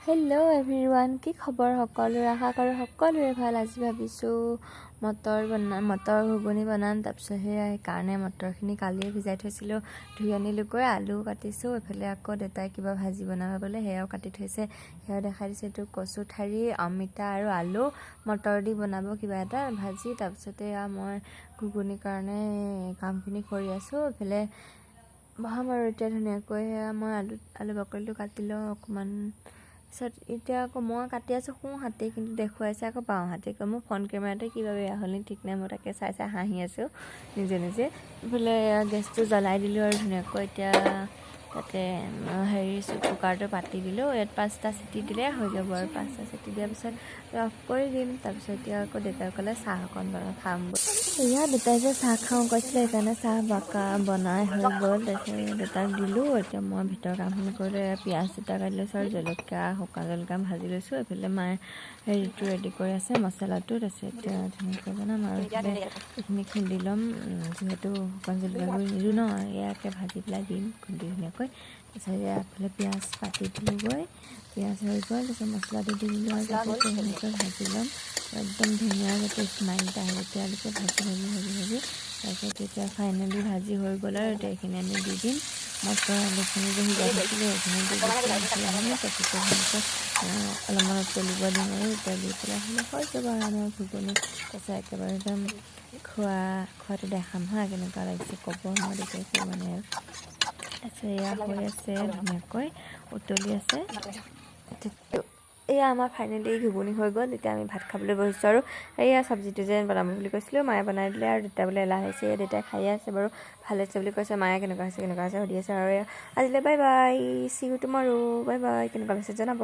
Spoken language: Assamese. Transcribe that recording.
হেল্ল' এভৰিৱান, কি খবৰ সকলোৰে? আশা কৰোঁ সকলোৰে ভাল। আজি ভাবিছোঁ মটৰ ঘুগুনি বনাম। তাৰপিছত সেইকাৰণে মটৰখিনি কালিয়ে ভিজাই থৈছিলোঁ, ধুই আনিলোগৈ। আলু কাটিছোঁ, এইফালে আকৌ দেউতাই কিবা ভাজি বনাব বোলে, সেয়াও কাটি থৈছে। সেয়াও দেখাই দিছে। এইটো কচু ঠাৰি, অমিতা আৰু আলু মটৰ দি বনাব কিবা এটা ভাজি। তাৰপিছতে মই ঘুগুনিৰ কাৰণে কামখিনি কৰি আছোঁ। এইফালে বহাম আৰু এতিয়া ধুনীয়াকৈ। মই আলু বাকলিটো কাটি লওঁ অকণমান। তাৰপিছত এতিয়া আকৌ মই কাটি আছোঁ সোঁ হাতে, কিন্তু দেখুৱাইছে আকৌ বাওঁ হাতে। মোৰ ফ্ৰণ্ট কেমেৰাতে কিবা বেয়া হ'ল ঠিক নাই, মই তাকে চাই হাঁহি আছোঁ নিজে নিজে। এইফালে গেছটো জ্বলাই দিলোঁ আৰু ধুনীয়াকৈ। এতিয়া তাতে কুকাৰটো পাতি দিলোঁ। ইয়াত 5টা চিটি দিলে হৈ যাব আৰু 5টা চিটি দিয়াৰ পিছত অফ কৰি দিম। তাৰপিছত এতিয়া আকৌ দেউতাই ক'লে চাহ অকণ খাম বুলি। দেউতাই যে চাহ খাওঁ কৈছিলে, সেইকাৰণে চাহ বনাই হৈ গ'ল। তাৰপিছত দেউতাক দিলোঁ। এতিয়া মই ভিতৰৰ কামখিনি কৰিলোঁ। পিঁয়াজ দুটা কাটি লৈছোঁ আৰু জলকীয়া, শুকান জলকীয়া ভাজি লৈছোঁ। এইফালে মায়ে হেৰিটো ৰেডি কৰি আছে, মছলাটো। তাৰপিছত এতিয়া ধুনীয়াকৈ বনাম আৰু এইফালে এইখিনি খুন্দি ল'ম, যিহেতু শুকান জলকীয়া গুড়ি নিদিওঁ ন, ইয়াকে ভাজি পেলাই দিম খুন্দি ধুনীয়াকৈ। তাৰপিছত এইফালে পিঁয়াজ কাটি দিলোঁগৈ, পিঁয়াজ হৈ গ'ল। তাৰপিছত মছলাটো দি দিলোঁ আৰু তাতে ধুনীয়াকৈ ভাজি ল'ম। একদম ধুনীয়া যাতে স্মাইল এটা আহে তেতিয়ালৈকে ভাজি। তাৰপিছত এতিয়া ফাইনেলি ভাজি হৈ গ'ল আৰু এতিয়া এইখিনি আমি দি দিম। মটৰ আলুখিনি যে সিজাই থৈছিলোঁ সেইখিনি দি দিছোঁ। তাৰপিছতে ধুনীয়াকৈ অলপমান উতলিব দিম আৰু উতলি পেলাই হ'লে হৈ যাব আৰু আমাৰ ঘুগুনি। তাৰপিছত একেবাৰে একদম খোৱাটো দেখাম হা, কেনেকুৱা লাগিছে ক'ব। মই দেখিছোঁ মানে আৰু। তাৰপিছত এয়া হৈ আছে ধুনীয়াকৈ উতলি আছে। এয়া আমাৰ ফাইনেলি ঘুগুনি হৈ গ'ল। এতিয়া আমি ভাত খাবলৈ বহিছোঁ আৰু এয়া চব্জিটো যে বনাম বুলি কৈছিলোঁ, মায়ে বনাই দিলে আৰু দেউতা বোলে এলাহ হৈছে। দেউতাই খায়ে আছে বাৰু, ভাল হৈছে বুলি কৈছে। মায়ে কেনেকুৱা হৈছে সুধি আছে। আৰু আজিলৈ bye bye, C U টুমৰো, bye bye. কেনেকুৱা হৈছে জনাব।